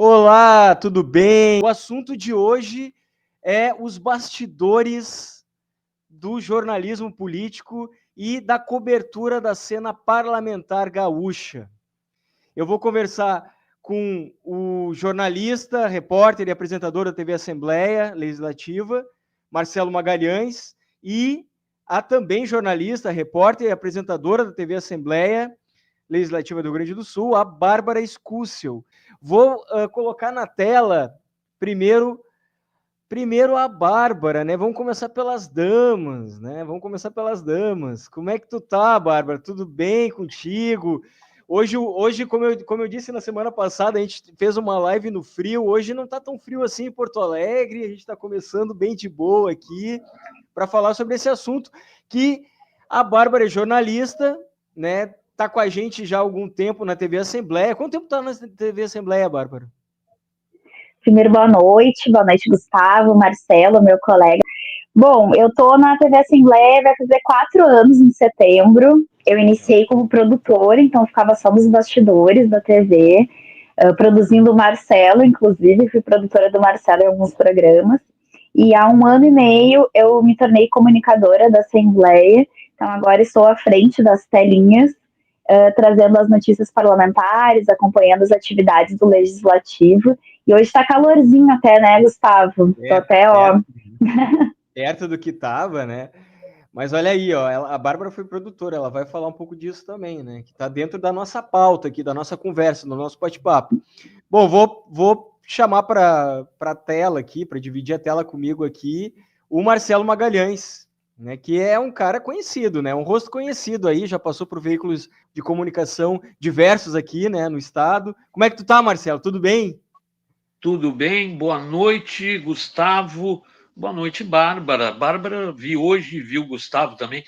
Olá, tudo bem? O assunto de hoje é os bastidores do jornalismo político e da cobertura da cena parlamentar gaúcha. Eu vou conversar com o jornalista, repórter e apresentador da TV Assembleia Legislativa, Marcelo Magalhães, e a também jornalista, repórter e apresentadora da TV Assembleia Legislativa do Rio Grande do Sul, a Bárbara Escúcio. Vou colocar na tela primeiro a Bárbara, né? Vamos começar pelas damas, né? Como é que tu tá, Bárbara? Tudo bem contigo? Hoje como eu disse na semana passada, a gente fez uma live no frio. Hoje não tá tão frio assim em Porto Alegre. A gente está começando bem de boa aqui para falar sobre esse assunto que a Bárbara é jornalista, né? Tá com a gente já há algum tempo na TV Assembleia. Quanto tempo tá na TV Assembleia, Bárbara? Primeiro, boa noite, Gustavo, Marcelo, meu colega. Bom, eu tô na TV Assembleia, vai fazer 4 anos em setembro. Eu iniciei como produtora, então ficava só nos bastidores da TV, produzindo o Marcelo, inclusive, fui produtora do Marcelo em alguns programas. E há 1 ano e meio eu me tornei comunicadora da Assembleia, então agora estou à frente das telinhas, trazendo as notícias parlamentares, acompanhando as atividades do Legislativo. E hoje está calorzinho até, né, Gustavo? Tô até, ó... Perto do que tava, né? Mas olha aí, ó, a Bárbara foi produtora, ela vai falar um pouco disso também, né? Que está dentro da nossa pauta aqui, da nossa conversa, do nosso bate-papo. Bom, vou chamar para a tela aqui, para dividir a tela comigo aqui, o Marcelo Magalhães, né? Que é um cara conhecido, né? Um rosto conhecido aí, já passou por veículos de comunicação diversos aqui, né? No estado. Como é que tu tá, Marcelo? Tudo bem? Tudo bem? Boa noite, Gustavo. Boa noite, Bárbara. Bárbara vi hoje, viu o Gustavo também.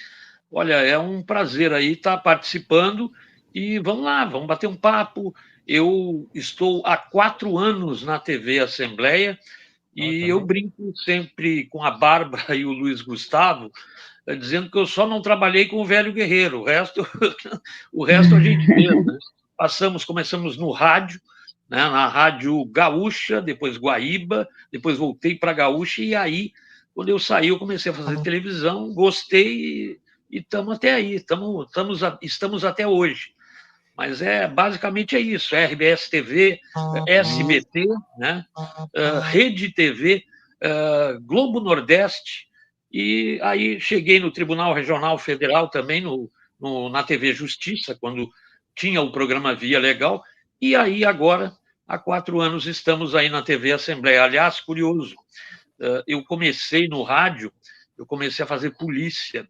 Olha, é um prazer aí estar participando e vamos lá, vamos bater um papo. Eu estou há 4 anos na TV Assembleia e eu brinco sempre com a Bárbara e o Luiz Gustavo, dizendo que eu só não trabalhei com o velho guerreiro, o resto a gente fez, né? Começamos no rádio, né, na Rádio Gaúcha, depois Guaíba, depois voltei para Gaúcha, e aí, quando eu saí, eu comecei a fazer televisão, gostei e estamos até aí, estamos até hoje. Mas basicamente é isso, RBS TV, SBT, né, Rede TV, Globo Nordeste, e aí cheguei no Tribunal Regional Federal também, na TV Justiça, quando tinha o programa Via Legal, e aí agora, há 4 anos, estamos aí na TV Assembleia. Aliás, curioso, eu comecei no rádio, eu comecei a fazer polícia.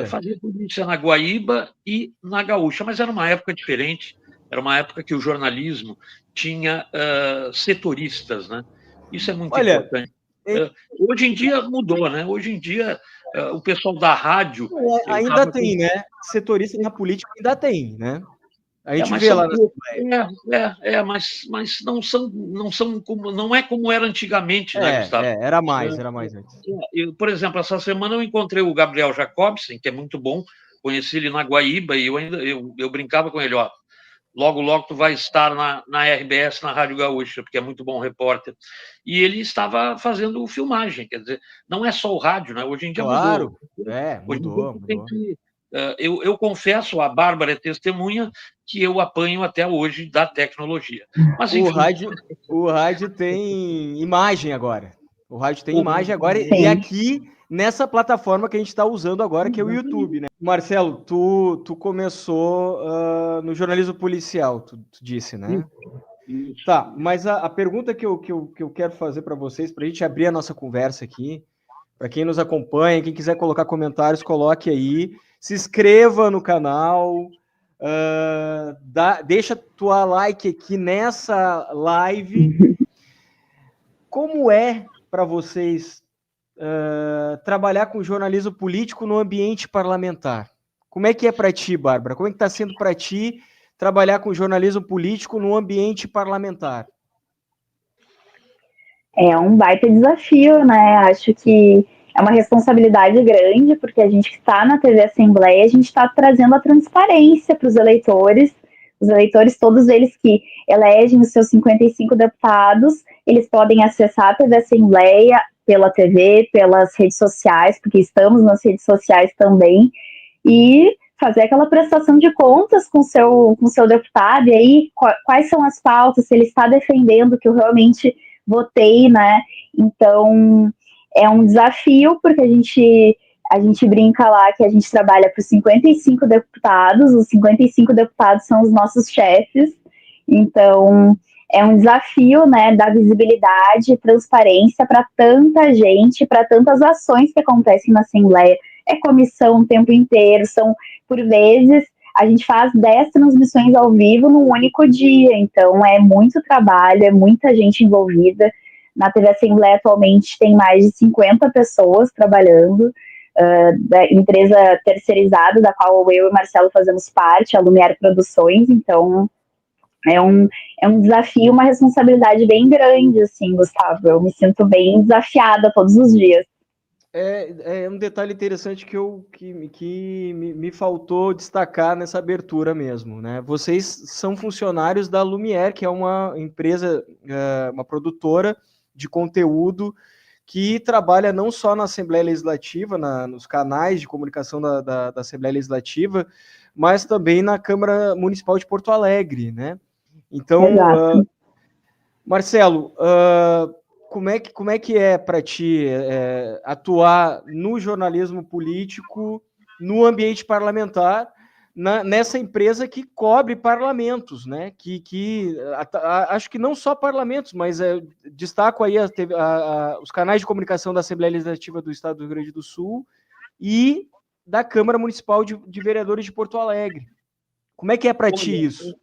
Fazia polícia na Guaíba e na Gaúcha, mas era uma época diferente, era uma época que o jornalismo tinha setoristas, né? Isso é muito importante. Hoje em dia mudou, né? Hoje em dia o pessoal da rádio... Ainda tem, né? Setorista na política ainda tem, né? A gente vê lá na mas não é como era antigamente, né, Gustavo? Era mais antes. Por exemplo, essa semana eu encontrei o Gabriel Jacobsen, que é muito bom, conheci ele na Guaíba, e eu brincava com ele, ó, logo tu vai estar na RBS, na Rádio Gaúcha, porque é muito bom repórter. E ele estava fazendo filmagem, quer dizer, não é só o rádio, né? Hoje em dia mudou. Mudou. Eu confesso, a Bárbara é testemunha, que eu apanho até hoje da tecnologia. Mas, enfim, o rádio tem imagem agora. E aqui nessa plataforma que a gente está usando agora, que é o YouTube, né? Marcelo, tu começou no jornalismo policial, tu disse, né? Isso. Tá, mas a pergunta que eu quero fazer para vocês, para a gente abrir a nossa conversa aqui, para quem nos acompanha, quem quiser colocar comentários, coloque aí, se inscreva no canal, deixa tua like aqui nessa live. Como é para vocês trabalhar com jornalismo político no ambiente parlamentar? Como é que é para ti, Bárbara? Como é que está sendo para ti trabalhar com jornalismo político no ambiente parlamentar? É um baita desafio, né? Acho que é uma responsabilidade grande, porque a gente que está na TV Assembleia, a gente está trazendo a transparência para os eleitores Os eleitores, todos eles que elegem os seus 55 deputados, eles podem acessar a TV Assembleia pela TV, pelas redes sociais, porque estamos nas redes sociais também, e fazer aquela prestação de contas com o seu deputado, e aí quais são as pautas, se ele está defendendo o que eu realmente votei, né? Então, é um desafio, porque a gente brinca lá que a gente trabalha para os 55 deputados, os 55 deputados são os nossos chefes, então é um desafio, né, dar visibilidade e transparência para tanta gente, para tantas ações que acontecem na Assembleia. É comissão o tempo inteiro, por vezes, a gente faz 10 transmissões ao vivo num único dia, então é muito trabalho, é muita gente envolvida. Na TV Assembleia atualmente tem mais de 50 pessoas trabalhando, da empresa terceirizada, da qual eu e o Marcelo fazemos parte, a Lumiar Produções, então é um desafio, uma responsabilidade bem grande, assim, Gustavo. Eu me sinto bem desafiada todos os dias. É um detalhe interessante que me faltou destacar nessa abertura mesmo, né? Vocês são funcionários da Lumière, que é uma empresa, uma produtora de conteúdo que trabalha não só na Assembleia Legislativa, nos canais de comunicação da Assembleia Legislativa, mas também na Câmara Municipal de Porto Alegre, né? Então, Marcelo, como é que é para ti atuar no jornalismo político, no ambiente parlamentar, nessa empresa que cobre parlamentos, né? Acho que não só parlamentos, mas destaco aí os canais de comunicação da Assembleia Legislativa do Estado do Rio Grande do Sul e da Câmara Municipal de Vereadores de Porto Alegre. Como é que é para ti isso?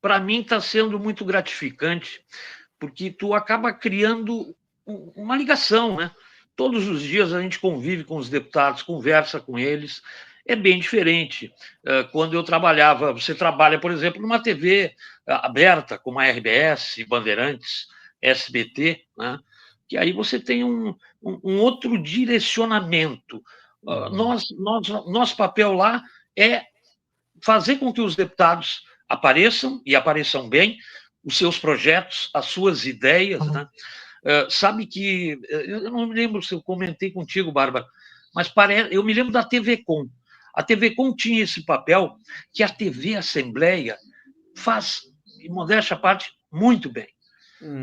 Para mim está sendo muito gratificante, porque tu acaba criando uma ligação, né? Todos os dias a gente convive com os deputados, conversa com eles. É bem diferente. Quando eu trabalhava, você trabalha, por exemplo, numa TV aberta, como a RBS, Bandeirantes, SBT, né? Que aí você tem um outro direcionamento. Nosso papel lá é fazer com que os deputados apareçam, e apareçam bem, os seus projetos, as suas ideias, né? Sabe que, eu não me lembro se eu comentei contigo, Bárbara, mas eu me lembro da TV Com. A TV Com tinha esse papel que a TV Assembleia faz, em modéstia à parte, muito bem.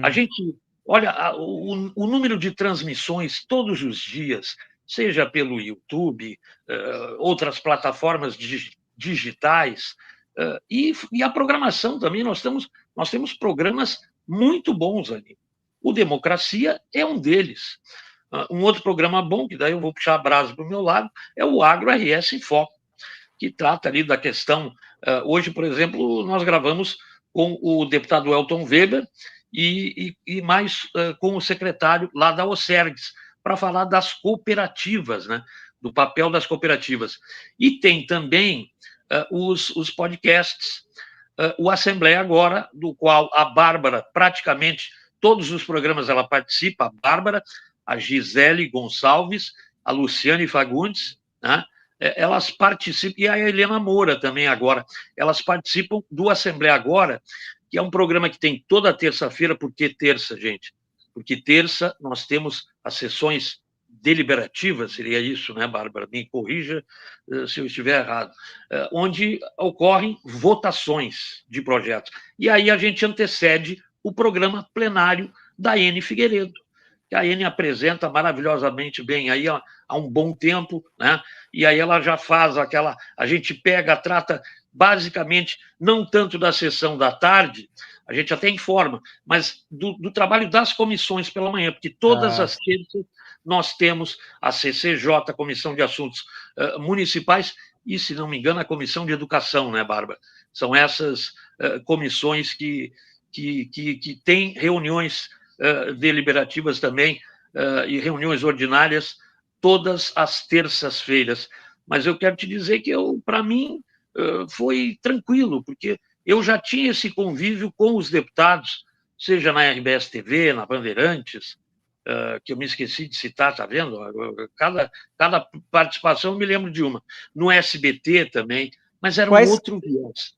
A gente, olha, o número de transmissões todos os dias, seja pelo YouTube, outras plataformas digitais, e a programação também, nós temos programas muito bons ali. O Democracia é um deles. Um outro programa bom, que daí eu vou puxar a brasa para o meu lado, é o Agro RS em Foco, que trata ali da questão. Hoje, por exemplo, nós gravamos com o deputado Elton Weber e mais com o secretário lá da OCERGS, para falar das cooperativas, né? Do papel das cooperativas. E tem também os podcasts, o Assembleia Agora, do qual a Bárbara, praticamente todos os programas ela participa, a Bárbara, a Gisele Gonçalves, a Luciane Fagundes, né? Elas participam, e a Helena Moura também agora, elas participam do Assembleia Agora, que é um programa que tem toda terça-feira. Por que terça, gente? Porque terça nós temos as sessões deliberativas, seria isso, né, Bárbara? Me corrija se eu estiver errado, onde ocorrem votações de projetos. E aí a gente antecede o programa plenário da Ene Figueiredo, que a Ene apresenta maravilhosamente bem aí há um bom tempo, né? E aí ela já faz a gente trata basicamente, não tanto da sessão da tarde, a gente até informa, mas do trabalho das comissões pela manhã, porque todas as terças nós temos a CCJ, a Comissão de Assuntos Municipais, e, se não me engano, a Comissão de Educação, né, Bárbara? São essas comissões que têm reuniões deliberativas também e reuniões ordinárias todas as terças-feiras. Mas eu quero te dizer que, para mim, foi tranquilo, porque eu já tinha esse convívio com os deputados, seja na RBS TV, na Bandeirantes, que eu me esqueci de citar, tá vendo? Cada participação eu me lembro de uma. No SBT também, mas era um outro viés,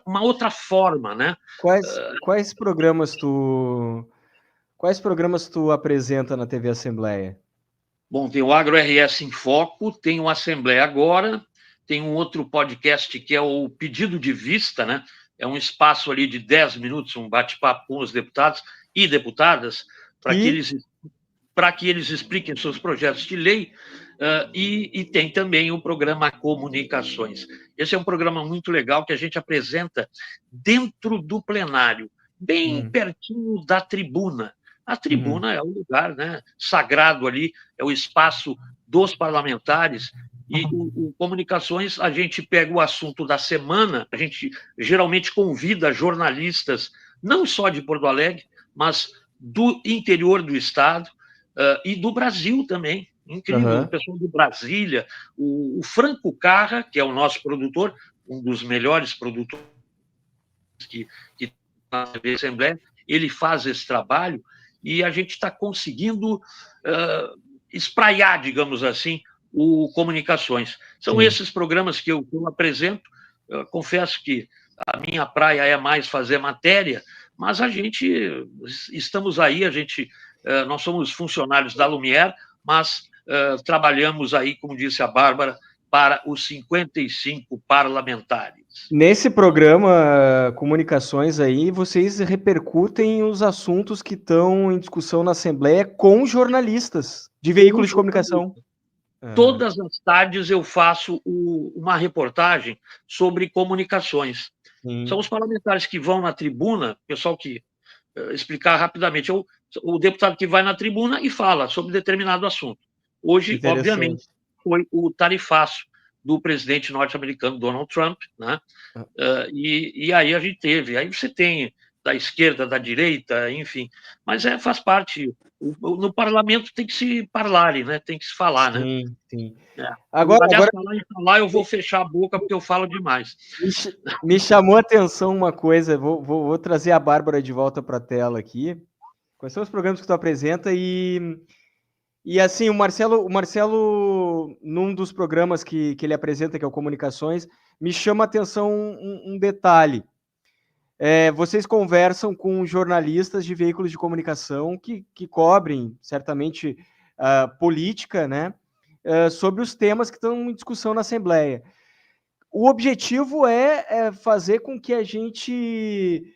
uma outra forma, né? Quais programas tu apresenta na TV Assembleia? Bom, tem o Agro RS em Foco, tem o Assembleia Agora, tem um outro podcast que é o Pedido de Vista, né? É um espaço ali de 10 minutos, um bate-papo com os deputados e deputadas, para que eles expliquem seus projetos de lei, e tem também o programa Comunicações. Esse é um programa muito legal que a gente apresenta dentro do plenário, bem pertinho da tribuna. A tribuna é o lugar, né, sagrado ali, é o espaço dos parlamentares, e o Comunicações, a gente pega o assunto da semana, a gente geralmente convida jornalistas, não só de Porto Alegre, mas do interior do estado, e do Brasil também. Incrível, o pessoal de Brasília, o Franco Carra, que é o nosso produtor, um dos melhores produtores que na TV Assembleia, ele faz esse trabalho, e a gente está conseguindo espraiar, digamos assim, o Comunicações. São esses programas que eu apresento. Eu confesso que a minha praia é mais fazer matéria, mas estamos aí, nós somos funcionários da Lumière, mas trabalhamos aí, como disse a Bárbara, para os 55 parlamentares. Nesse programa Comunicações aí, vocês repercutem os assuntos que estão em discussão na Assembleia com jornalistas de veículos de comunicação. Todas as tardes eu faço uma reportagem sobre comunicações. São os parlamentares que vão na tribuna, pessoal que explicar rapidamente, o deputado que vai na tribuna e fala sobre determinado assunto. Hoje, obviamente, foi o tarifaço do presidente norte-americano Donald Trump, né? E aí a gente teve. Aí você tem da esquerda, da direita, enfim. Mas faz parte. No parlamento tem que se falar, né? Tem que se falar, né? Sim. Agora, falar, eu vou fechar a boca porque eu falo demais. Me chamou a atenção uma coisa. Vou trazer a Bárbara de volta para a tela aqui. Quais são os programas que tu apresenta? E assim, o Marcelo, num dos programas que ele apresenta, que é o Comunicações, me chama a atenção um detalhe. Vocês conversam com jornalistas de veículos de comunicação que cobrem, certamente, política, né, sobre os temas que estão em discussão na Assembleia. O objetivo é fazer com que a gente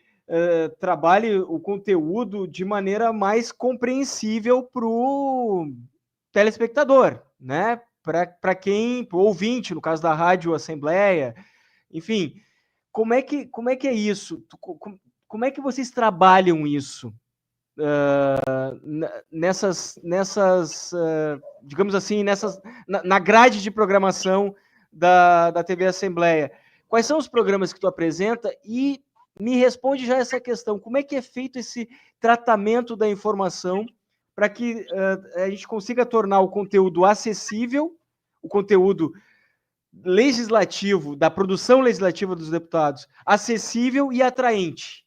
trabalhe o conteúdo de maneira mais compreensível para o telespectador, né? Para quem, o ouvinte, no caso da Rádio Assembleia, enfim. Como é que é isso? Como é que vocês trabalham isso digamos assim, na grade de programação da TV Assembleia? Quais são os programas que tu apresenta? E me responde já essa questão. Como é que é feito esse tratamento da informação para que a gente consiga tornar o conteúdo acessível, o conteúdo legislativo, da produção legislativa dos deputados, acessível e atraente?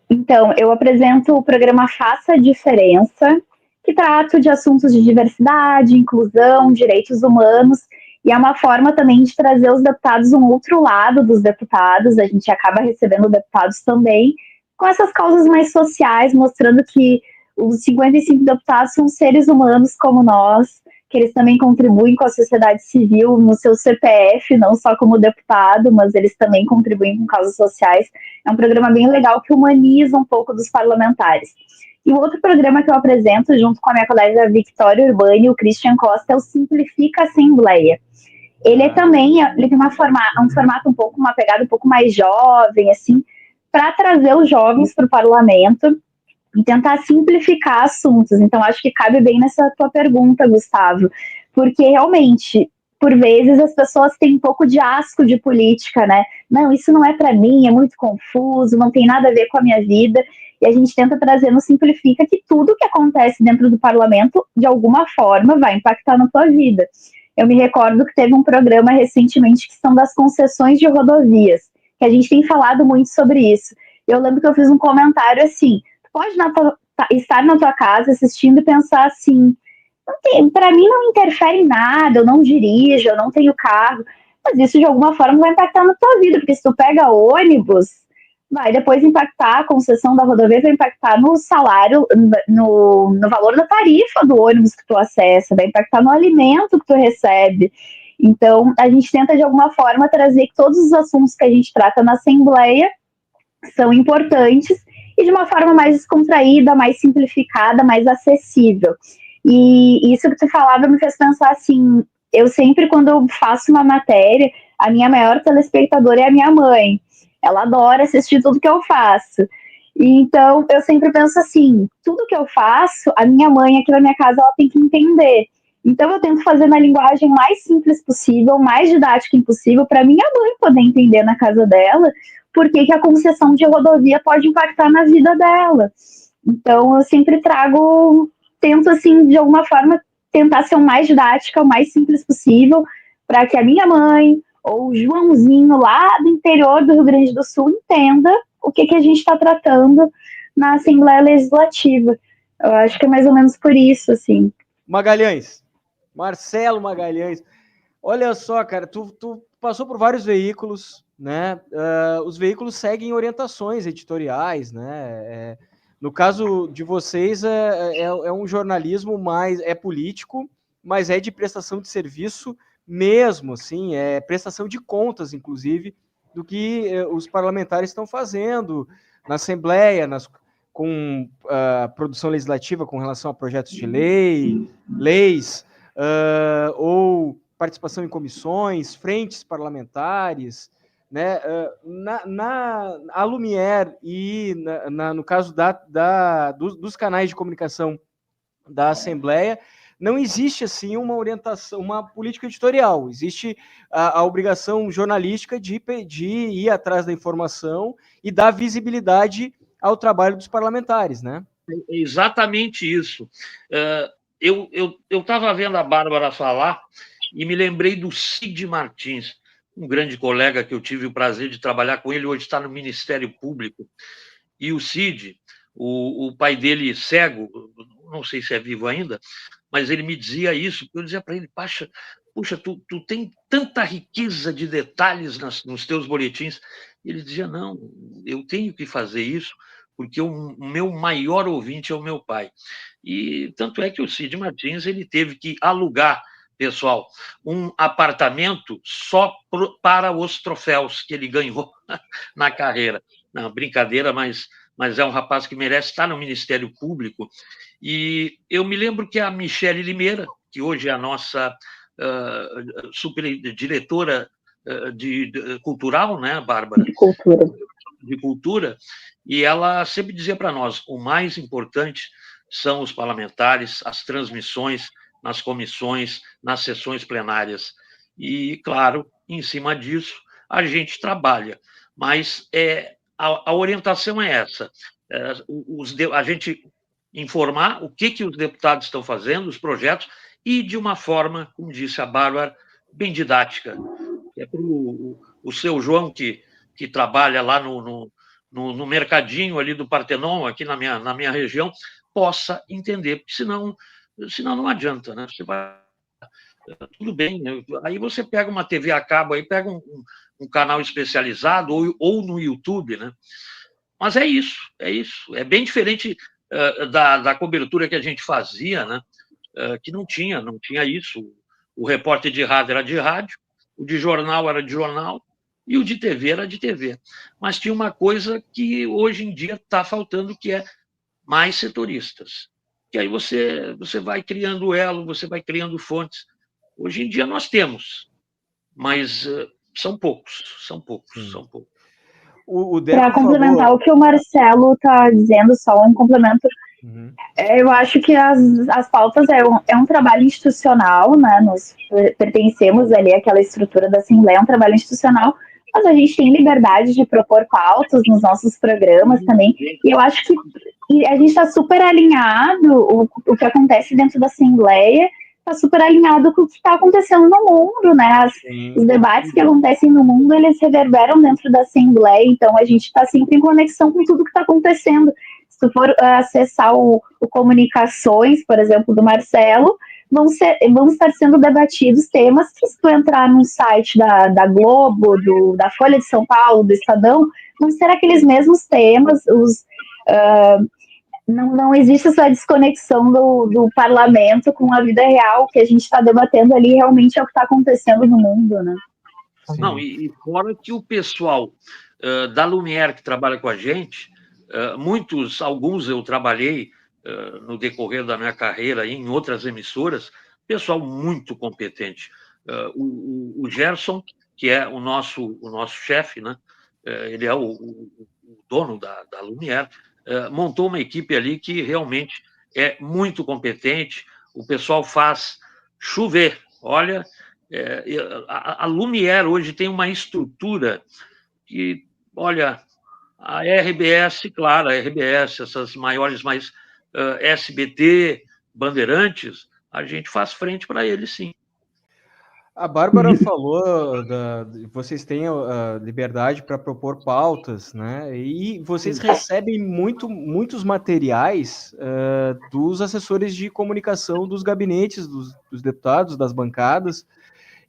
Então, eu apresento o programa Faça a Diferença, que trata de assuntos de diversidade, inclusão, direitos humanos, e é uma forma também de trazer os deputados um outro lado dos deputados. A gente acaba recebendo deputados também com essas causas mais sociais, mostrando que os 55 deputados são seres humanos como nós, que eles também contribuem com a sociedade civil no seu CPF, não só como deputado, mas eles também contribuem com causas sociais. É um programa bem legal que humaniza um pouco dos parlamentares. E o outro programa que eu apresento, junto com a minha colega Victoria Urbani e o Christian Costa, é o Simplifica Assembleia. Ele também ele tem um formato uma pegada um pouco mais jovem, assim, para trazer os jovens para o parlamento e tentar simplificar assuntos. Então, acho que cabe bem nessa tua pergunta, Gustavo, porque realmente, por vezes, as pessoas têm um pouco de asco de política, né? Não, isso não é para mim, é muito confuso, não tem nada a ver com a minha vida, e a gente tenta trazer no Simplifica que tudo que acontece dentro do parlamento, de alguma forma, vai impactar na tua vida. Eu me recordo que teve um programa recentemente que são das concessões de rodovias, que a gente tem falado muito sobre isso. Eu lembro que eu fiz um comentário assim, pode estar na tua casa assistindo e pensar assim, Para mim não interfere em nada, eu não dirijo, eu não tenho carro, mas isso de alguma forma vai impactar na tua vida, porque se tu pega ônibus, vai depois impactar, a concessão da rodovia vai impactar no salário, no valor da tarifa do ônibus que tu acessa, vai impactar no alimento que tu recebe. Então, a gente tenta de alguma forma trazer que todos os assuntos que a gente trata na Assembleia são importantes e de uma forma mais descontraída, mais simplificada, mais acessível. E isso que tu falava me fez pensar assim, eu sempre quando eu faço uma matéria, a minha maior telespectadora é a minha mãe. Ela adora assistir tudo que eu faço. E então eu sempre penso assim, tudo que eu faço, a minha mãe aqui na minha casa ela tem que entender. Então eu tento fazer na linguagem mais simples possível, mais didática impossível, para minha mãe poder entender na casa dela por que a concessão de rodovia pode impactar na vida dela. Então eu sempre tento assim, de alguma forma, tentar ser o mais didática, o mais simples possível, para que a minha mãe ou o Joãozinho lá do interior do Rio Grande do Sul entenda o que a gente está tratando na Assembleia Legislativa. Eu acho que é mais ou menos por isso, assim. Magalhães, Marcelo Magalhães, olha só, cara, tu passou por vários veículos, né? Os veículos seguem orientações editoriais, né? No caso de vocês, é um jornalismo mais político, mas é de prestação de serviço mesmo, assim, é prestação de contas, inclusive, do que os parlamentares estão fazendo na Assembleia, com produção legislativa com relação a projetos de leis, ou participação em comissões, frentes parlamentares, né? A Lumière e no caso dos canais de comunicação da Assembleia, não existe assim uma orientação, uma política editorial. Existe a obrigação jornalística de ir atrás da informação e dar visibilidade ao trabalho dos parlamentares, né? É exatamente isso. Eu estava vendo a Bárbara falar e me lembrei do Cid Martins, um grande colega que eu tive o prazer de trabalhar com ele, hoje está no Ministério Público. E o Cid, o pai dele cego, não sei se é vivo ainda, mas ele me dizia isso, eu dizia para ele, puxa, tu tem tanta riqueza de detalhes nos teus boletins. Ele dizia, não, eu tenho que fazer isso, porque o meu maior ouvinte é o meu pai. E tanto é que o Cid Martins ele teve que alugar, pessoal, um apartamento só para os troféus que ele ganhou na carreira. Não, brincadeira, mas é um rapaz que merece estar no Ministério Público. E eu me lembro que a Michele Limeira, que hoje é a nossa superdiretora cultural, né, Bárbara? De cultura, e ela sempre dizia para nós, o mais importante são os parlamentares, as transmissões nas comissões, nas sessões plenárias. E, claro, em cima disso, a gente trabalha. Mas a orientação é essa, a gente informar o que os deputados estão fazendo, os projetos, e de uma forma, como disse a Bárbara, bem didática. É para o seu João, que trabalha lá no mercadinho ali do Partenon, aqui na minha região, possa entender, porque senão não adianta, né? Você vai... Tudo bem, né? Aí você pega uma TV a cabo, aí pega um canal especializado, ou no YouTube, né? Mas é isso. É bem diferente da cobertura que a gente fazia, né? Que não tinha isso. O repórter de rádio era de rádio, o de jornal era de jornal, e o de TV era de TV. Mas tinha uma coisa que hoje em dia está faltando, que é mais setoristas. Que aí você vai criando elo, você vai criando fontes. Hoje em dia nós temos, mas são poucos. Para complementar o que o Marcelo está dizendo, só um complemento. Eu acho que as pautas é um trabalho institucional, né? Nós pertencemos ali àquela estrutura da Assembleia, é um trabalho institucional, mas a gente tem liberdade de propor pautas nos nossos programas também, e eu acho que a gente está super alinhado, o que acontece dentro da Assembleia está super alinhado com o que está acontecendo no mundo, né? Os debates que acontecem no mundo, eles reverberam dentro da Assembleia, então a gente está sempre em conexão com tudo que está acontecendo. Se tu for acessar o Comunicações, por exemplo, do Marcelo, vão estar sendo debatidos temas que, se tu entrar num site da Globo, da Folha de São Paulo, do Estadão, vão ser aqueles mesmos temas, não existe essa desconexão do parlamento com a vida real, que a gente está debatendo ali realmente é o que está acontecendo no mundo, né? Sim. Não, e fora que o pessoal da Lumière que trabalha com a gente, alguns eu trabalhei no decorrer da minha carreira em outras emissoras, pessoal muito competente. O Gerson, que é o nosso chefe, né? Ele é o dono da Lumière, montou uma equipe ali que realmente é muito competente. O pessoal faz chover. Olha, a Lumière hoje tem uma estrutura que, olha, a RBS, claro, a RBS, essas maiores, mais SBT, Bandeirantes, a gente faz frente para eles, sim. A Bárbara falou vocês têm a liberdade para propor pautas, né? E vocês recebem muitos materiais dos assessores de comunicação dos gabinetes dos deputados, das bancadas,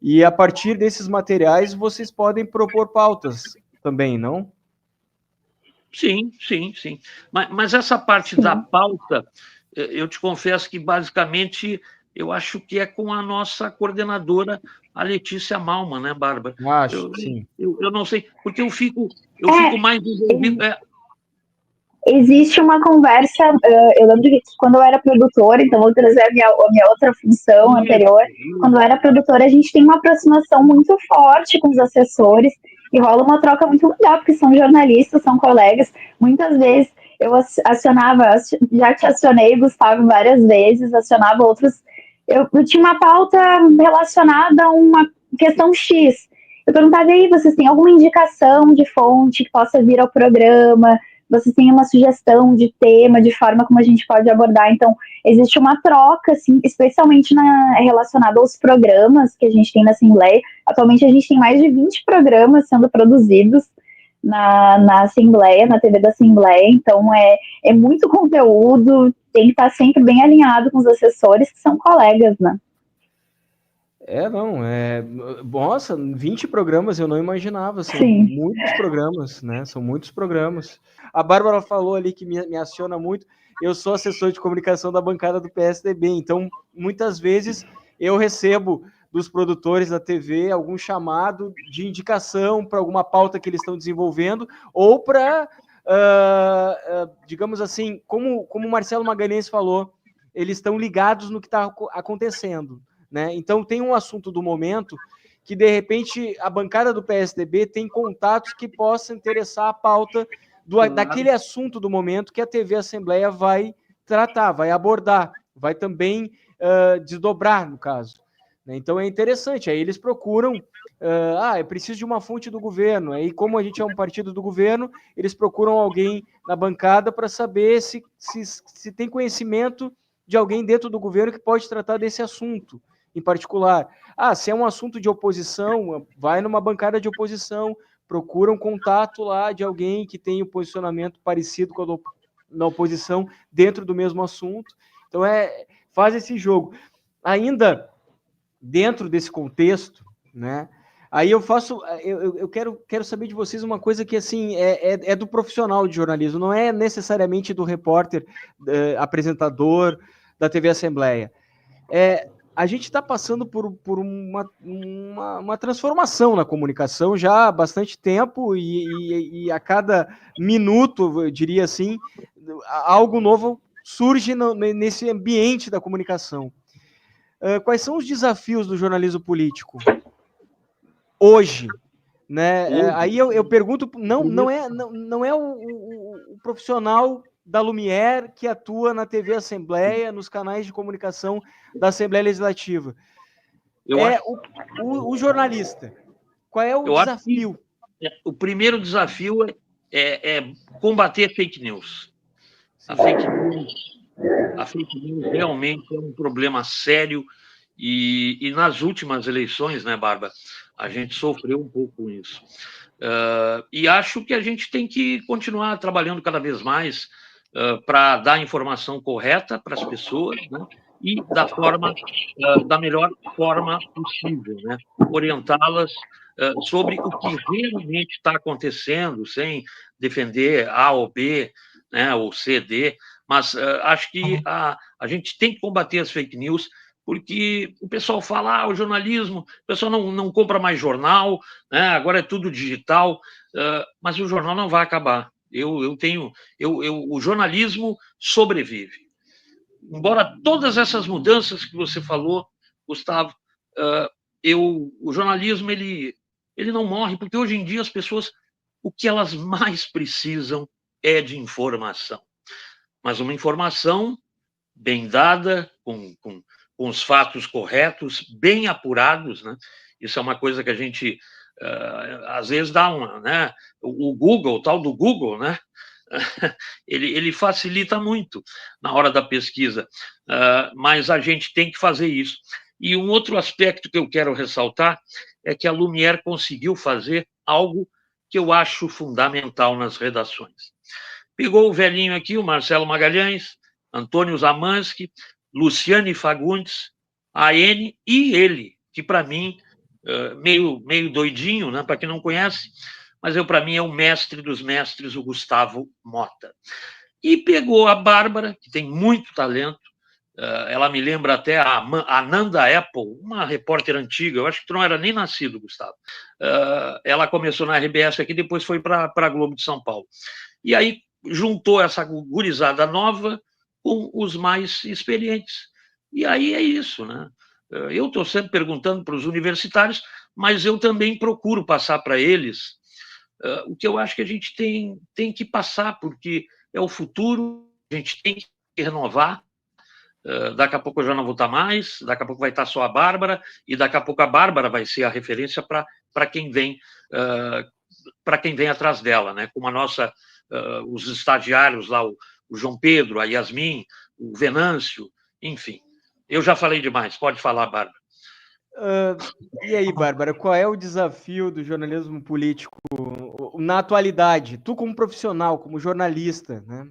e a partir desses materiais vocês podem propor pautas também, não? Sim. Mas essa parte da pauta, eu te confesso que basicamente eu acho que é com a nossa coordenadora, a Letícia Malman, né, Bárbara? Acho, sim. Eu não sei, porque eu fico mais envolvido. Existe uma conversa, eu lembro que quando eu era produtora, então vou trazer a minha outra função anterior, quando eu era produtora, a gente tem uma aproximação muito forte com os assessores, e rola uma troca muito legal, porque são jornalistas, são colegas, muitas vezes eu acionava, já te acionei, Gustavo, várias vezes, acionava outros, eu tinha uma pauta relacionada a uma questão X, eu perguntava, aí, vocês têm alguma indicação de fonte que possa vir ao programa? Vocês têm uma sugestão de tema, de forma como a gente pode abordar? Então, existe uma troca, assim, especialmente relacionada aos programas que a gente tem na Assembleia. Atualmente, a gente tem mais de 20 programas sendo produzidos na Assembleia, na TV da Assembleia. Então, é muito conteúdo, tem que estar sempre bem alinhado com os assessores, que são colegas, né? Nossa, 20 programas eu não imaginava, são muitos programas, né? São muitos programas. A Bárbara falou ali que me aciona muito, eu sou assessor de comunicação da bancada do PSDB, então muitas vezes eu recebo dos produtores da TV algum chamado de indicação para alguma pauta que eles estão desenvolvendo, ou para, digamos assim, como o Marcelo Magalhães falou, eles estão ligados no que está acontecendo. Né? Então tem um assunto do momento que de repente a bancada do PSDB tem contatos que possam interessar a pauta daquele assunto do momento que a TV Assembleia vai tratar, vai abordar, vai também desdobrar, no caso. Né? Então é interessante, aí eles procuram, eu preciso de uma fonte do governo, aí como a gente é um partido do governo, eles procuram alguém na bancada para saber se tem conhecimento de alguém dentro do governo que pode tratar desse assunto em particular. Se é um assunto de oposição, vai numa bancada de oposição, procura um contato lá de alguém que tem um posicionamento parecido com a na oposição dentro do mesmo assunto. Então, faz esse jogo. Ainda dentro desse contexto, né? Aí eu quero saber de vocês uma coisa que, assim, é do profissional de jornalismo, não é necessariamente do repórter, apresentador da TV Assembleia. A gente está passando por uma transformação na comunicação já há bastante tempo e a cada minuto, eu diria assim, algo novo surge nesse ambiente da comunicação. Quais são os desafios do jornalismo político hoje? Né? Aí eu pergunto, não é o profissional da Lumière que atua na TV Assembleia, nos canais de comunicação da Assembleia Legislativa. O jornalista. Qual é o desafio? O primeiro desafio é combater fake news. A fake news realmente é um problema sério e nas últimas eleições, né, Bárbara, a gente sofreu um pouco com isso. E acho que a gente tem que continuar trabalhando cada vez mais para dar a informação correta para as pessoas, né? e da melhor forma possível, né? Orientá-las sobre o que realmente está acontecendo, sem defender A ou B, né, ou C, D, mas acho que a gente tem que combater as fake news, porque o pessoal fala, o jornalismo, o pessoal não compra mais jornal, né, agora é tudo digital, mas o jornal não vai acabar. O jornalismo sobrevive. Embora todas essas mudanças que você falou, Gustavo, o jornalismo ele não morre, porque hoje em dia as pessoas, o que elas mais precisam é de informação. Mas uma informação bem dada, com os fatos corretos, bem apurados, né? Isso é uma coisa que a gente às vezes dá uma, né? O Google, o tal do Google, né? Ele facilita muito na hora da pesquisa, mas a gente tem que fazer isso. E um outro aspecto que eu quero ressaltar é que a Lumière conseguiu fazer algo que eu acho fundamental nas redações. Pegou o velhinho aqui, o Marcelo Magalhães, Antônio Zamansky, Luciane Fagundes, a N e ele, que para mim, meio doidinho, né? Para quem não conhece, mas para mim é o mestre dos mestres, o Gustavo Mota. E pegou a Bárbara, que tem muito talento, ela me lembra até a Nanda Apple, uma repórter antiga, eu acho que tu não era nem nascido, Gustavo. Ela começou na RBS aqui, depois foi para a Globo de São Paulo. E aí juntou essa gurizada nova com os mais experientes. E aí é isso, né? Eu estou sempre perguntando para os universitários, mas eu também procuro passar para eles o que eu acho que a gente tem que passar, porque é o futuro, a gente tem que renovar. Daqui a pouco eu já não vou estar mais, daqui a pouco vai estar só a Bárbara, e daqui a pouco a Bárbara vai ser a referência para quem vem atrás dela, né? Como os estagiários lá, o João Pedro, a Yasmin, o Venâncio, enfim. Eu já falei demais, pode falar, Bárbara. E aí, Bárbara, qual é o desafio do jornalismo político na atualidade? Tu como profissional, como jornalista, né?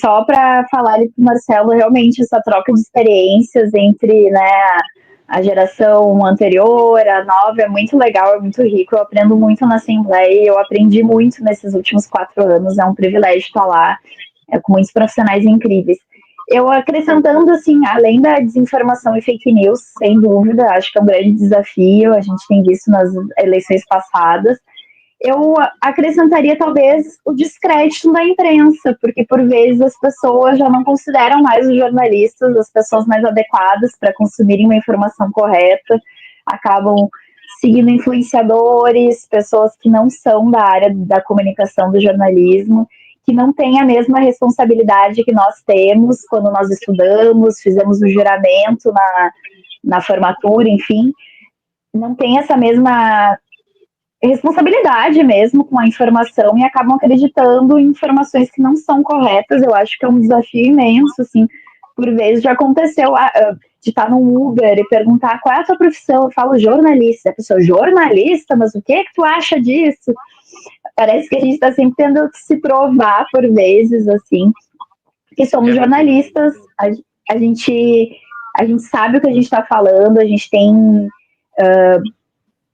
Só para falar ali para o Marcelo, realmente essa troca de experiências entre, né, a geração anterior, a nova, é muito legal, é muito rico. Eu aprendo muito na Assembleia, eu aprendi muito nesses últimos 4 anos, é um privilégio estar lá, com muitos profissionais incríveis. Eu acrescentando, assim, além da desinformação e fake news, sem dúvida, acho que é um grande desafio, a gente tem visto nas eleições passadas, eu acrescentaria talvez o descrédito da imprensa, porque por vezes as pessoas já não consideram mais os jornalistas as pessoas mais adequadas para consumirem uma informação correta, acabam seguindo influenciadores, pessoas que não são da área da comunicação do jornalismo, que não têm a mesma responsabilidade que nós temos quando nós estudamos, fizemos o juramento na formatura, enfim, não tem essa mesma responsabilidade mesmo com a informação e acabam acreditando em informações que não são corretas. Eu acho que é um desafio imenso, assim, por vezes já aconteceu de estar no Uber e perguntar qual é a tua profissão, eu falo jornalista, a pessoa, jornalista, mas o que tu acha disso? Parece que a gente está sempre tendo que se provar por vezes, assim, que somos jornalistas, a gente sabe o que a gente está falando, a gente tem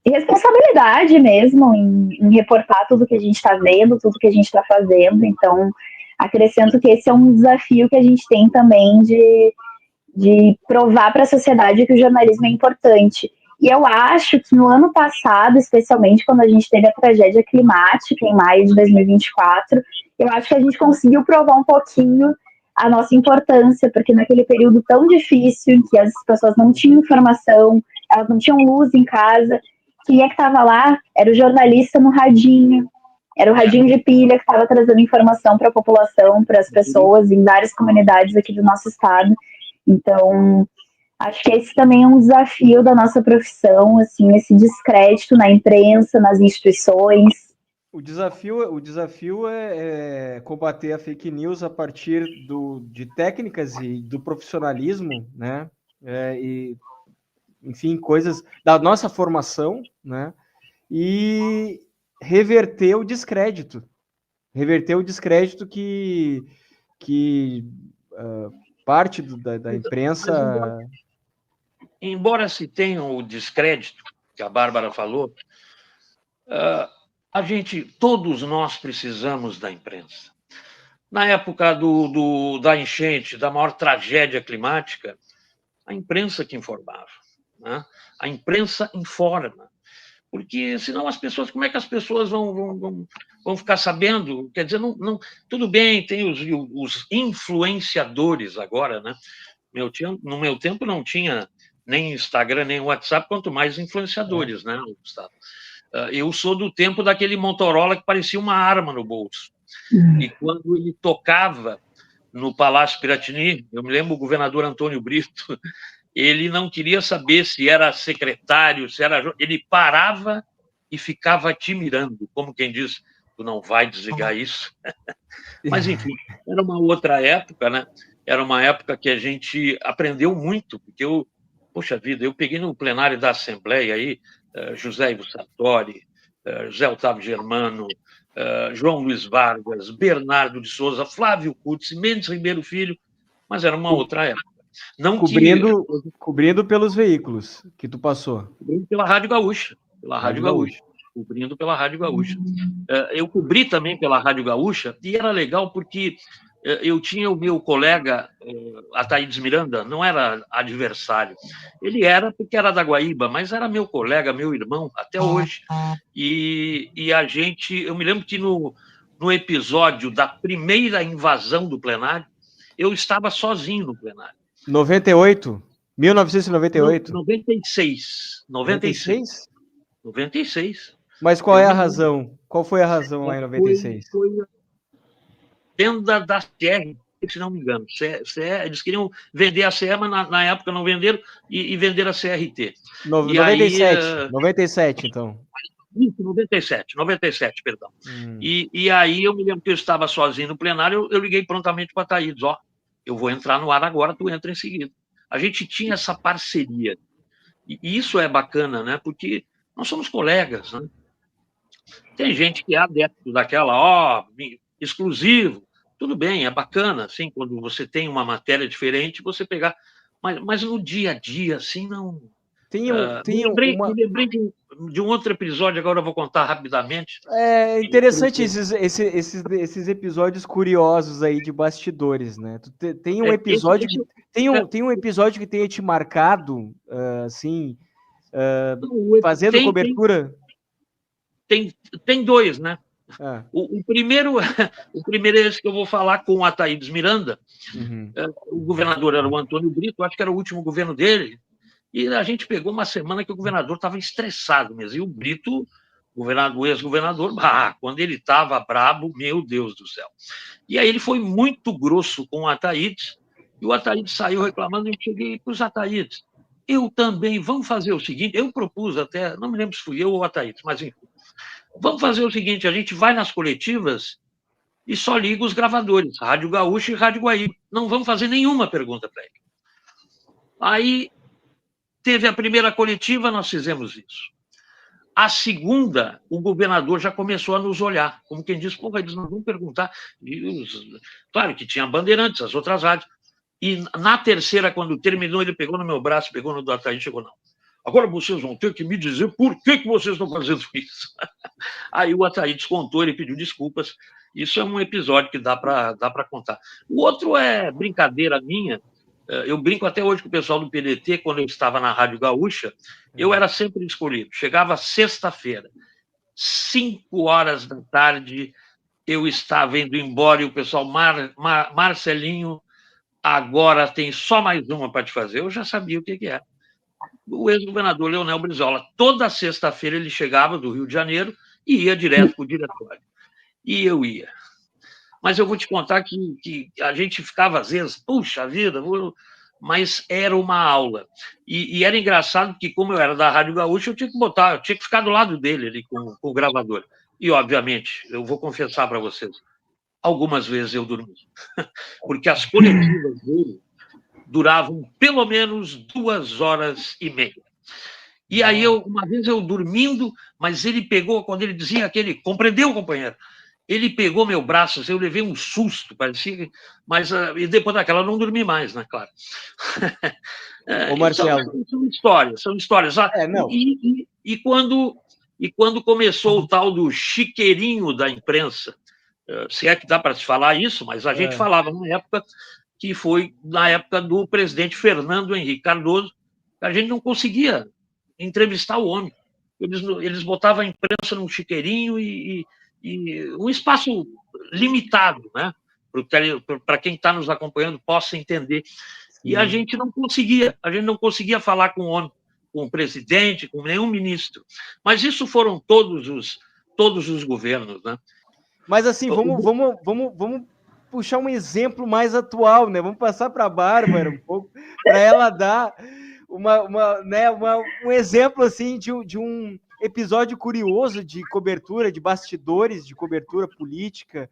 responsabilidade mesmo em reportar tudo que a gente está vendo, tudo que a gente está fazendo. Então, acrescento que esse é um desafio que a gente tem também de provar para a sociedade que o jornalismo é importante. E eu acho que no ano passado, especialmente quando a gente teve a tragédia climática, em maio de 2024, eu acho que a gente conseguiu provar um pouquinho a nossa importância, porque naquele período tão difícil, em que as pessoas não tinham informação, elas não tinham luz em casa, quem é que estava lá? Era o jornalista no radinho, era o radinho de pilha que estava trazendo informação para a população, para as pessoas em várias comunidades aqui do nosso estado. Então, acho que esse também é um desafio da nossa profissão, assim, esse descrédito na imprensa, nas instituições. O desafio é combater a fake news a partir de técnicas e do profissionalismo, né? Enfim, coisas da nossa formação, né? E reverter o descrédito que que parte da imprensa... Embora se tenha o descrédito que a Bárbara falou, todos nós precisamos da imprensa. Na época da enchente, da maior tragédia climática, a imprensa que informava, né? A imprensa informa, porque senão como é que as pessoas vão ficar sabendo? Quer dizer, tudo bem, tem os influenciadores agora, né? No meu tempo não tinha nem Instagram, nem WhatsApp, quanto mais influenciadores, né, Gustavo? Eu sou do tempo daquele Motorola que parecia uma arma no bolso. E quando ele tocava no Palácio Piratini, eu me lembro o governador Antônio Brito, ele não queria saber se era secretário, ele parava e ficava te mirando, como quem diz, tu não vai desligar isso. Mas, enfim, era uma outra época, né? Era uma época que a gente aprendeu muito, porque poxa vida, eu peguei no plenário da Assembleia aí, José Ivo Sartori, José Otávio Germano, João Luiz Vargas, Bernardo de Souza, Flávio Kutz, Mendes Ribeiro Filho, mas era uma outra época. Não cobrindo pelos veículos que tu passou. Cobrindo pela Rádio Gaúcha. Cobrindo pela Rádio Gaúcha. Eu cobri também pela Rádio Gaúcha, e era legal porque eu tinha o meu colega, Ataídes Miranda, não era adversário. Ele era porque era da Guaíba, mas era meu colega, meu irmão, até hoje. E eu me lembro que no episódio da primeira invasão do plenário, eu estava sozinho no plenário. 98? 1998? 96. 96. Mas qual é a razão? Qual foi a razão lá em 96? Foi a venda da CR, se não me engano. Eles queriam vender a CE, mas na época não venderam, e venderam a CRT. 97, então. Isso, 97, perdão. E aí eu me lembro que eu estava sozinho no plenário, eu liguei prontamente para a Thaídes, eu vou entrar no ar agora, tu entra em seguida. A gente tinha essa parceria. E isso é bacana, né? Porque nós somos colegas, né? Tem gente que é adepto daquela, exclusivo. Tudo bem, é bacana, assim, quando você tem uma matéria diferente, você pegar... Mas no dia a dia, assim, não... Me lembrei de um outro episódio, agora eu vou contar rapidamente. É interessante esses episódios curiosos aí de bastidores, né? Tem um episódio tem um episódio que tenha te marcado, assim, fazendo cobertura? Tem dois, né? O primeiro é esse que eu vou falar com a Ataídes Miranda. O governador era o Antônio Brito, acho que era o último governo dele. E a gente pegou uma semana que o governador estava estressado mesmo. E o Brito, o ex-governador, quando ele estava brabo, meu Deus do céu. E aí ele foi muito grosso com o Ataídes, e o Ataídes saiu reclamando, e eu cheguei para os Ataídes. Eu também, vamos fazer o seguinte, eu propus até, não me lembro se fui eu ou o Ataídes, mas enfim, vamos fazer o seguinte, a gente vai nas coletivas e só liga os gravadores, Rádio Gaúcha e Rádio Guaíba. Não vamos fazer nenhuma pergunta para ele. Aí teve a primeira coletiva, nós fizemos isso. A segunda, o governador já começou a nos olhar, como quem diz, eles não vão perguntar. Claro que tinha Bandeirantes, as outras rádios. E na terceira, quando terminou, ele pegou no meu braço, pegou no do Ataídes e chegou, não. Agora vocês vão ter que me dizer por que vocês estão fazendo isso. Aí o Ataídes contou, ele pediu desculpas. Isso é um episódio que dá para contar. O outro é brincadeira minha. Eu brinco até hoje com o pessoal do PDT, quando eu estava na Rádio Gaúcha, eu era sempre escolhido. Chegava sexta-feira, 5h da tarde, eu estava indo embora e o pessoal, Marcelinho, agora tem só mais uma para te fazer. Eu já sabia o que era. O ex-governador Leonel Brizola, toda sexta-feira ele chegava do Rio de Janeiro e ia direto para o diretório. E eu ia. Mas eu vou te contar que a gente ficava, às vezes, puxa vida, mas era uma aula. E era engraçado que, como eu era da Rádio Gaúcha, eu tinha que ficar do lado dele ali com o gravador. E, obviamente, eu vou confessar para vocês, algumas vezes eu dormi. Porque as coletivas dele duravam pelo menos 2h30. E aí, uma vez eu dormindo, mas ele pegou, quando ele dizia compreendeu, companheiro? ele pegou meu braço, assim, eu levei um susto, parecia que... Mas e depois daquela eu não dormi mais, né, claro. Ô, Marcelo. São histórias. Não. E quando começou o tal do chiqueirinho da imprensa, se é que dá para se falar isso, mas a gente falava na época que foi na época do presidente Fernando Henrique Cardoso, a gente não conseguia entrevistar o homem. Eles botavam a imprensa num chiqueirinho e um espaço limitado, né? Para quem está nos acompanhando possa entender. E a gente não conseguia falar com o homem, com o presidente, com nenhum ministro. Mas isso foram todos os governos, né? Mas assim, vamos puxar um exemplo mais atual, né? Vamos passar para a Bárbara um pouco, para ela dar um exemplo assim de um episódio curioso de cobertura, de bastidores, de cobertura política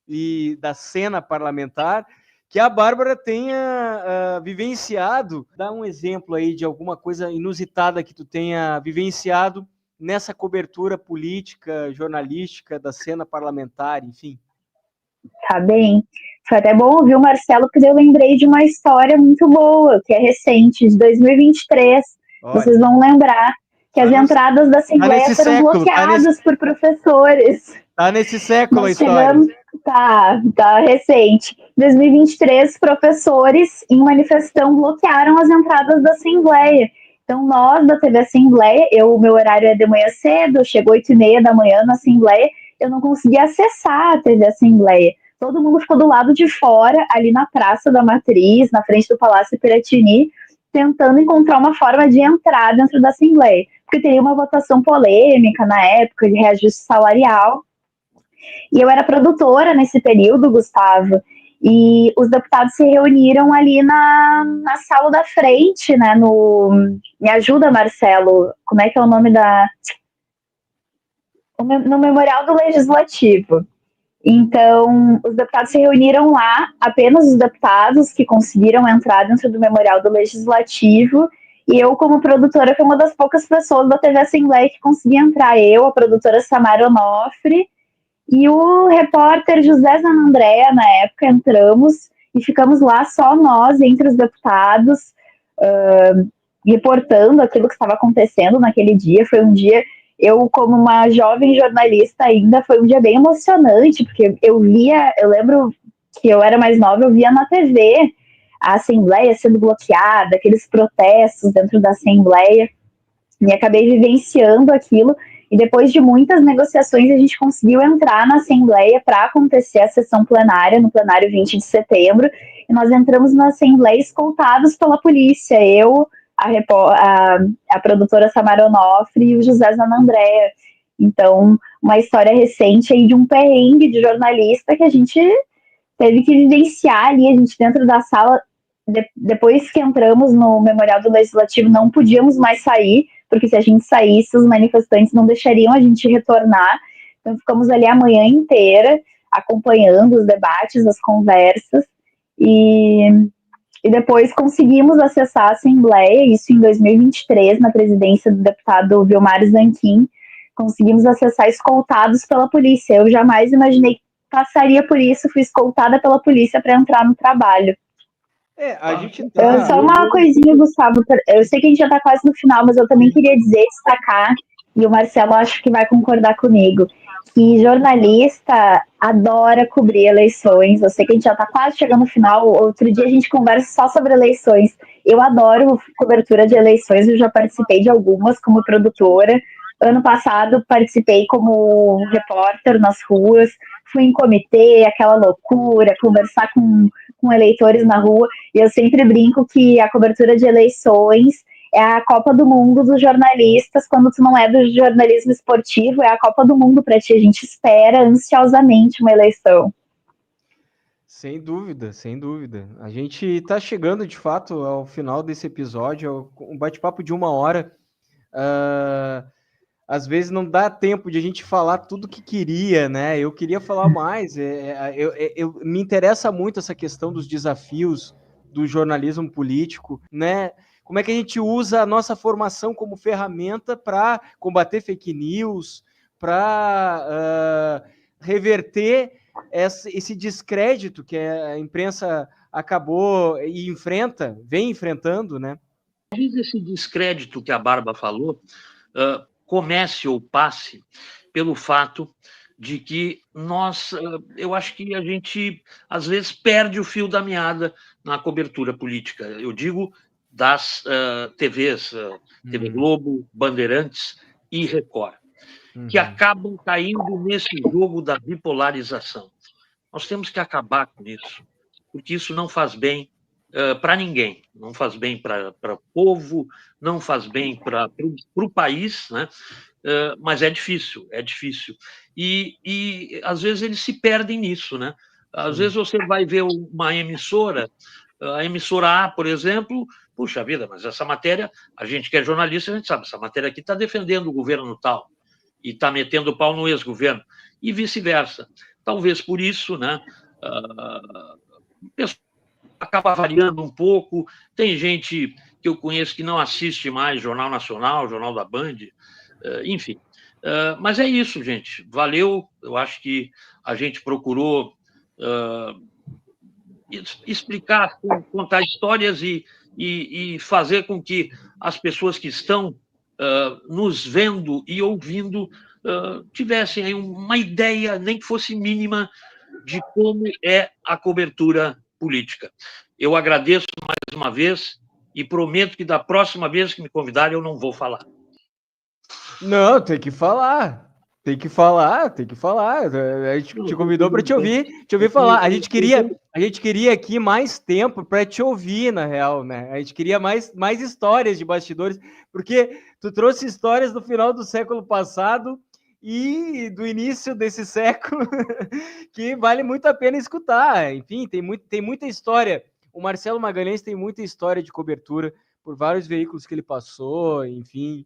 e da cena parlamentar, que a Bárbara tenha vivenciado. Dá um exemplo aí de alguma coisa inusitada que tu tenha vivenciado nessa cobertura política, jornalística, da cena parlamentar, enfim. Tá bem. Foi até bom ouvir o Marcelo, porque eu lembrei de uma história muito boa, que é recente, de 2023. Olha, vocês vão lembrar que as entradas da Assembleia foram bloqueadas por professores. Tá nesse século a história. Tá recente. Em 2023, professores, em manifestação, bloquearam as entradas da Assembleia. Então, nós da TV Assembleia, o meu horário é de manhã cedo, eu chego 8h30 da manhã na Assembleia, eu não conseguia acessar a TV Assembleia. Todo mundo ficou do lado de fora, ali na Praça da Matriz, na frente do Palácio Piratini, tentando encontrar uma forma de entrar dentro da Assembleia. Porque teria uma votação polêmica na época de reajuste salarial. E eu era produtora nesse período, Gustavo, e os deputados se reuniram ali na sala da frente, né, me ajuda, Marcelo, como é que é o nome no Memorial do Legislativo. Então, os deputados se reuniram lá, apenas os deputados que conseguiram entrar dentro do Memorial do Legislativo, e eu, como produtora, fui uma das poucas pessoas da TV Assembleia que conseguia entrar. Eu, a produtora Samara Onofre, e o repórter José Zanandrea, na época, entramos e ficamos lá só nós, entre os deputados, reportando aquilo que estava acontecendo naquele dia. Foi um dia, eu como uma jovem jornalista ainda, foi um dia bem emocionante, porque eu lembro que eu era mais nova, eu via na TV a Assembleia sendo bloqueada, aqueles protestos dentro da Assembleia, e acabei vivenciando aquilo. E depois de muitas negociações, a gente conseguiu entrar na Assembleia para acontecer a sessão plenária, no plenário 20 de setembro. E nós entramos na Assembleia escoltados pela polícia. Eu, a produtora Samara Onofre e o José Zanandrea. Então, uma história recente aí de um perrengue de jornalista que a gente teve que vivenciar ali, a gente dentro da sala. Depois que entramos no Memorial do Legislativo, não podíamos mais sair, porque se a gente saísse, os manifestantes não deixariam a gente retornar. Então, ficamos ali a manhã inteira, acompanhando os debates, as conversas, e depois conseguimos acessar a Assembleia, isso em 2023, na presidência do deputado Vilmar Zanquim, conseguimos acessar escoltados pela polícia. Eu jamais imaginei que passaria por isso, fui escoltada pela polícia para entrar no trabalho. A gente tá... Só uma coisinha, Gustavo, eu sei que a gente já está quase no final, mas eu também queria destacar, e o Marcelo acho que vai concordar comigo, que jornalista adora cobrir eleições. Eu sei que a gente já está quase chegando no final, outro dia a gente conversa só sobre eleições. Eu adoro cobertura de eleições, eu já participei de algumas como produtora. Ano passado participei como repórter nas ruas, fui em comitê, aquela loucura, conversar com eleitores na rua, e eu sempre brinco que a cobertura de eleições é a Copa do Mundo dos jornalistas. Quando tu não é do jornalismo esportivo, é a Copa do Mundo para ti. A gente espera ansiosamente uma eleição. Sem dúvida, sem dúvida. A gente está chegando, de fato, ao final desse episódio, um bate-papo de 1 hora. Às vezes não dá tempo de a gente falar tudo que queria, né? Eu queria falar mais. Me interessa muito essa questão dos desafios do jornalismo político, né? Como é que a gente usa a nossa formação como ferramenta para combater fake news, para reverter esse descrédito que a imprensa acabou e vem enfrentando, né? Talvez esse descrédito que a Bárbara falou comece ou passe pelo fato de que eu acho que a gente, às vezes, perde o fio da meada na cobertura política. Eu digo das TVs, TV Globo, Bandeirantes e Record, que acabam caindo nesse jogo da bipolarização. Nós temos que acabar com isso, porque isso não faz bem para ninguém, não faz bem para o povo, não faz bem para o país, né? Mas é difícil. E às vezes eles se perdem nisso, né? Às vezes você vai ver uma emissora, a emissora A, por exemplo, puxa vida, mas essa matéria, a gente que é jornalista, a gente sabe, essa matéria aqui está defendendo o governo tal, e está metendo o pau no ex-governo, e vice-versa. Talvez por isso, né? Acaba variando um pouco. Tem gente que eu conheço que não assiste mais Jornal Nacional, Jornal da Band, enfim. Mas é isso, gente. Valeu. Eu acho que a gente procurou explicar, contar histórias e fazer com que as pessoas que estão nos vendo e ouvindo tivessem aí uma ideia, nem que fosse mínima, de como é a cobertura política. Eu agradeço mais uma vez e prometo que da próxima vez que me convidarem eu não vou falar. Não, tem que falar. Tem que falar. A gente te convidou para te ouvir falar. A gente queria aqui mais tempo para te ouvir, na real, né? A gente queria mais histórias de bastidores, porque tu trouxe histórias do final do século passado e do início desse século que vale muito a pena escutar. Enfim, tem muita história. O Marcelo Magalhães tem muita história de cobertura por vários veículos que ele passou, enfim.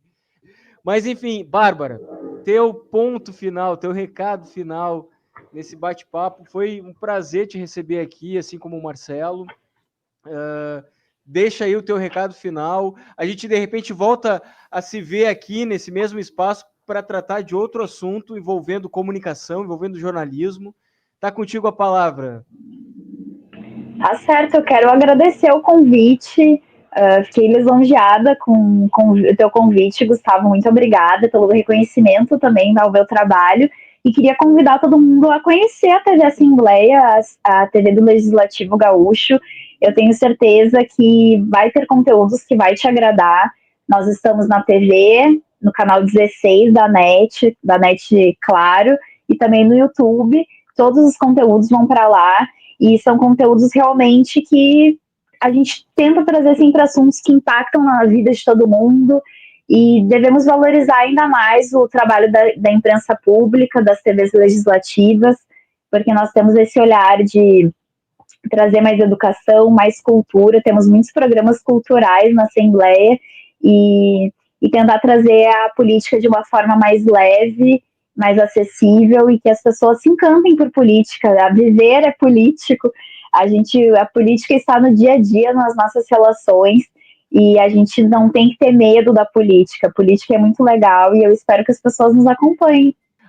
Mas, enfim, Bárbara, teu ponto final, teu recado final nesse bate-papo. Foi um prazer te receber aqui, assim como o Marcelo. Deixa aí o teu recado final. A gente, de repente, volta a se ver aqui nesse mesmo espaço para tratar de outro assunto envolvendo comunicação, envolvendo jornalismo. Tá contigo a palavra. Tá certo, eu quero agradecer o convite. Fiquei lisonjeada com o teu convite, Gustavo. Muito obrigada pelo reconhecimento também ao meu trabalho. E queria convidar todo mundo a conhecer a TV Assembleia, a TV do Legislativo Gaúcho. Eu tenho certeza que vai ter conteúdos que vai te agradar. Nós estamos na TV, no canal 16 da NET Claro, e também no YouTube. Todos os conteúdos vão para lá, e são conteúdos realmente que a gente tenta trazer sempre assuntos que impactam na vida de todo mundo, e devemos valorizar ainda mais o trabalho da imprensa pública, das TVs legislativas, porque nós temos esse olhar de trazer mais educação, mais cultura. Temos muitos programas culturais na Assembleia, e tentar trazer a política de uma forma mais leve, mais acessível, e que as pessoas se encantem por política. A viver é político. A política está no dia a dia, nas nossas relações, e a gente não tem que ter medo da política. A política é muito legal e eu espero que as pessoas nos acompanhem.